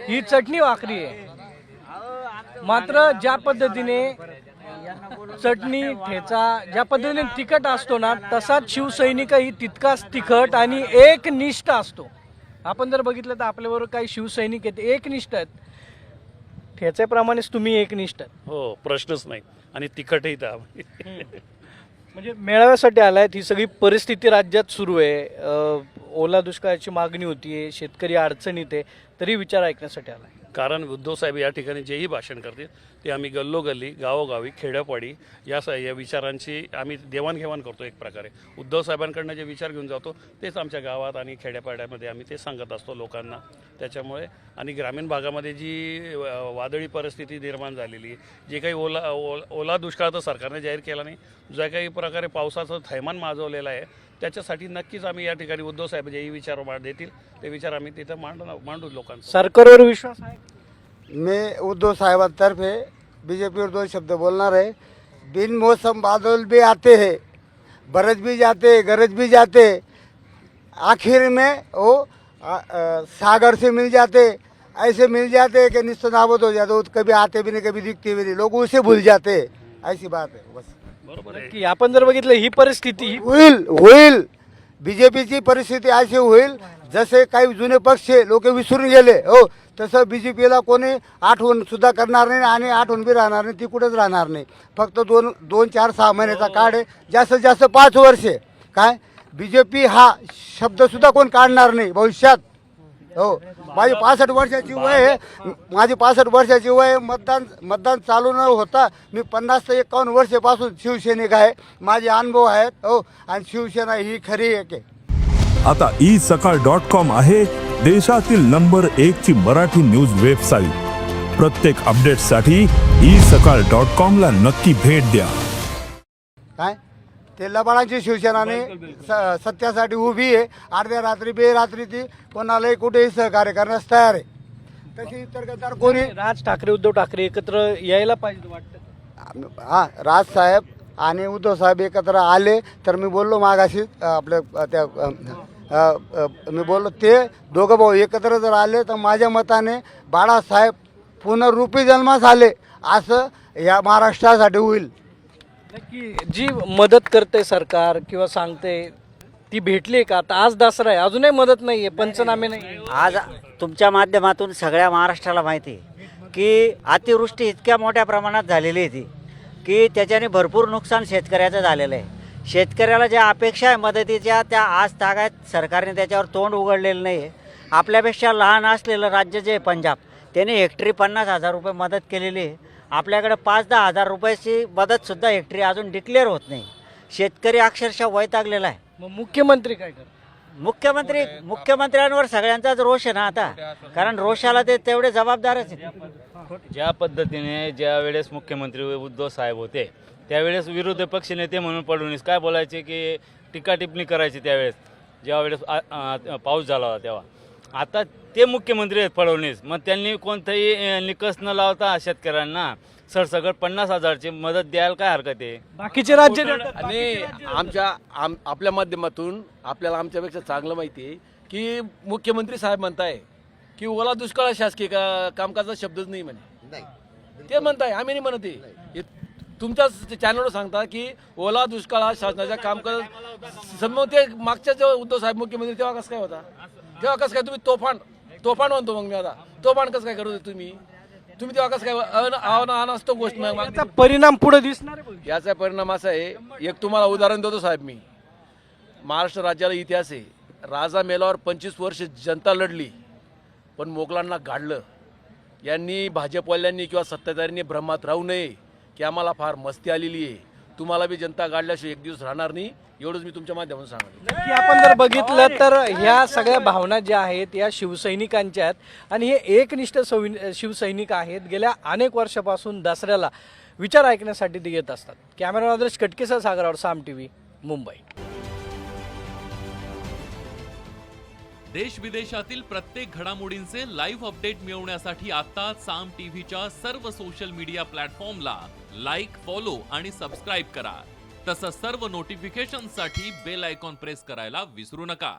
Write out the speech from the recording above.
ही चटणी भाकरी आहे. मात्र ज्या पद्धतीने चटणी ठेचा ज्या पद्धतीने तिखट असतो ना, तसाच शिवसैनिकही तितकाच तिखट आणि एकनिष्ठ असतो. आपण जर बघितलं तर आपल्याबरोबर काही शिवसैनिक आहेत, एकनिष्ठ आहेत. ठेच्याप्रमाणेच तुम्ही एकनिष्ठ आहेत. हो, प्रश्नच नाही. आणि तिखटही तर म्हणजे मेळाव्यासाठी आलायत. ही सगळी परिस्थिती राज्यात सुरू आहे. ओला दुष्काळाची मागणी होतीये, शेतकरी अडचणीत आहे, तरी विचार ऐकण्यासाठी आलाय. कारण उद्धव साहेब या ठिकाणी जेही भाषण करतील ते आम्ही गल्लोगल्ली गावोगावी खेड्यापाडी या विचारांची आम्ही देवाणघेवाण करतो. एक प्रकारे उद्धव साहेबांकडनं जे विचार घेऊन जातो तेच आमच्या गावात आणि खेड्यापाड्यामध्ये आम्ही ते सांगत असतो लोकांना. त्याच्यामुळे आणि ग्रामीण भागामध्ये जी वादळी परिस्थिती निर्माण झालेली, जे काही ओला दुष्काळ तर सरकारने जाहीर केला नाही, ज्या काही प्रकारे पावसाचं थैमान माजवलेलं आहे, त्याच्यासाठी नक्कीच आम्ही या ठिकाणी उद्धव साहेब जेही विचार देतील ते विचार आम्ही तिथं मांडू लोकांना. सरकारवर विश्वास आहे. मैं उद्धव साहेबांतर्फे बीजेपीवर 2 शब्द बोलना है. बिन मौसम बादल भी आते हैं, बरस भी जाते, गरज भी जाते, आखिर में वो सागर से मिल जाते, ऐसे मिल जाते कि निश्चित नाबूद हो जाते. वो कभी आते भी नहीं, कभी दिखते भी नहीं, लोग उसे भूल जाते. ऐसी बात है बस. बरोबर आहे की आपण जर बघितलं ही परिस्थिती होईल बीजेपीची परिस्थिती अशी होईल जसे काही जुने पक्ष लोक विसरून गेले हो, तसं बीजेपीला कोणी आठवण सुद्धा करणार नाही आणि आठवण बी राहणार नाही. ती कुठेच राहणार नाही. फक्त 2-4-6 महिन्याचा काळ आहे, जास्तीत जास्त 5 वर्षे. काय बीजेपी हा शब्द सुद्धा कोण काढणार नाही भविष्यात. हो, माझी 65 वर्षाची वय आहे. माझी 65 वर्षाची वय आहे. मतदान चालू न होता मी 50 ते 51 वर्षापासून शिवसैनिक आहे. माझे अनुभव आहेत. हो, आणि शिवसेना ही खरी आहे. आता isakal.com आहे देशातील नंबर 1 ची मराठी न्यूज वेबसाईट. प्रत्येक अपडेटसाठी isakal.com ला नक्की भेट द्या. काय ते लबाडांची शिवसेनाने सत्यासाठी उभी आहे. अर्ध्या रात्री बेरात्री ती कोणालाही कुठेही सहकार्य करण्यास तयार आहे. तशी इतर गद्दार कोणी राज ठाकरे उद्धव ठाकरे एकत्र यायला पाहिजे वाटतं. हां, राजसाहेब आणि उद्धव साहेब एकत्र आले तर मी बोललो मागाशी आपल्या त्या मी बोललो ते दोघं भाऊ एकत्र जर आले तर माझ्या मताने बाळासाहेब पुनर्रूपी जन्मास आले असं या महाराष्ट्रासाठी होईल. नक्की जी मदत करते सरकार किंवा सांगते ती भेटली का? आता आज दसरा आहे, अजूनही मदत नाही आहे, पंचनामे नाही. आज तुमच्या माध्यमातून सगळ्या महाराष्ट्राला माहिती आहे की अतिवृष्टी इतक्या मोठ्या प्रमाणात झालेली आहे की त्याच्याने भरपूर नुकसान शेतकऱ्याचं झालेलं आहे. शेतकऱ्याला ज्या अपेक्षा आहे मदतीच्या त्या आज तागायत सरकारने त्याच्यावर तोंड उघडलेलं नाही आहे. आपल्यापेक्षा लहान असलेलं राज्य जे पंजाब त्याने हेक्टरी 50,000 रुपये मदत केलेली आहे. आपल्याकडे 5-10 हजार रुपयाची मदतसुद्धा हेक्टरी अजून डिक्लेअर होत नाही. शेतकरी अक्षरशः वैतागलेला आहे. मग मुख्यमंत्री काय करतात? मुख्यमंत्र्यांवर सगळ्यांचाच रोष आहे ना आता, कारण रोषाला ते तेवढे जबाबदारच आहेत. ज्या पद्धतीने ज्या वेळेस मुख्यमंत्री उद्धव साहेब होते त्यावेळेस विरोधी पक्ष नेते म्हणून फडणवीस काय बोलायचे की टीका टिप्पणी करायची त्यावेळेस ज्या वेळेस पाऊस झाला होता तेव्हा. आता ते मुख्यमंत्री आहेत फडणवीस, मग त्यांनी कोणताही निकष न लावता शेतकऱ्यांना सरसकट 50,000ची मदत द्यायला काय हरकत आहे? बाकीचे राज्य आणि आपल्या माध्यमातून आपल्याला आमच्यापेक्षा चांगलं माहिती आहे की मुख्यमंत्री साहेब म्हणताय की ओला दुष्काळ शासकीय कामकाजाचा शब्दच नाही म्हणे. ते म्हणताय, आम्ही नाही म्हणत आहे. तुमच्याच चॅनलवर सांगता की ओला दुष्काळ हा शासनाच्या कामकाज समोर. ते मागच्या जेव्हा उद्धव साहेब मुख्यमंत्री तेव्हा कसं काय होता? तेव्हा कसं काय तुम्ही तोफान म्हणतो. मग मी आता तोफान कसं काय करत होते तुम्ही तेव्हा कसं काय असतो गोष्ट. याचा परिणाम पुढे दिसणार आहे. याचा परिणाम असा आहे, एक तुम्हाला उदाहरण देतो साहेब मी. महाराष्ट्र राज्याला इतिहास आहे. राजा मेल्यावर 25 वर्ष जनता लढली पण मोगलांना गाडलं. यांनी भाजपवाल्यांनी किंवा सत्ताधाऱ्यांनी भ्रमात राहू नये की आम्हाला फार मस्ती आलेली आहे. तुम्हाला बी जनता गाडल्याशिवाय एक दिवस राहणार नाही. एवढंच मी तुमच्या माध्यमातून सांगतो. नक्की आपण जर बघितलं तर ह्या सगळ्या भावना ज्या आहेत या शिवसैनिकांच्या आहेत आणि हे एकनिष्ठ शिवसैनिक आहेत. गेल्या अनेक वर्षापासून दसऱ्याला विचार ऐकण्यासाठी ते येत असतात. कॅमेरामॅन आदर्श कटकेसह सागरावर, साम टीव्ही, मुंबई. देश विदेशातील प्रत्येक घडामोडींचे लाईव्ह अपडेट मिळवण्यासाठी आता साम टीव्हीच्या सर्व सोशल मीडिया प्लॅटफॉर्मला लाईक, फॉलो आणि सबस्क्राईब करा. तसंच सर्व नोटिफिकेशनसाठी बेल आयकॉन प्रेस करायला विसरू नका.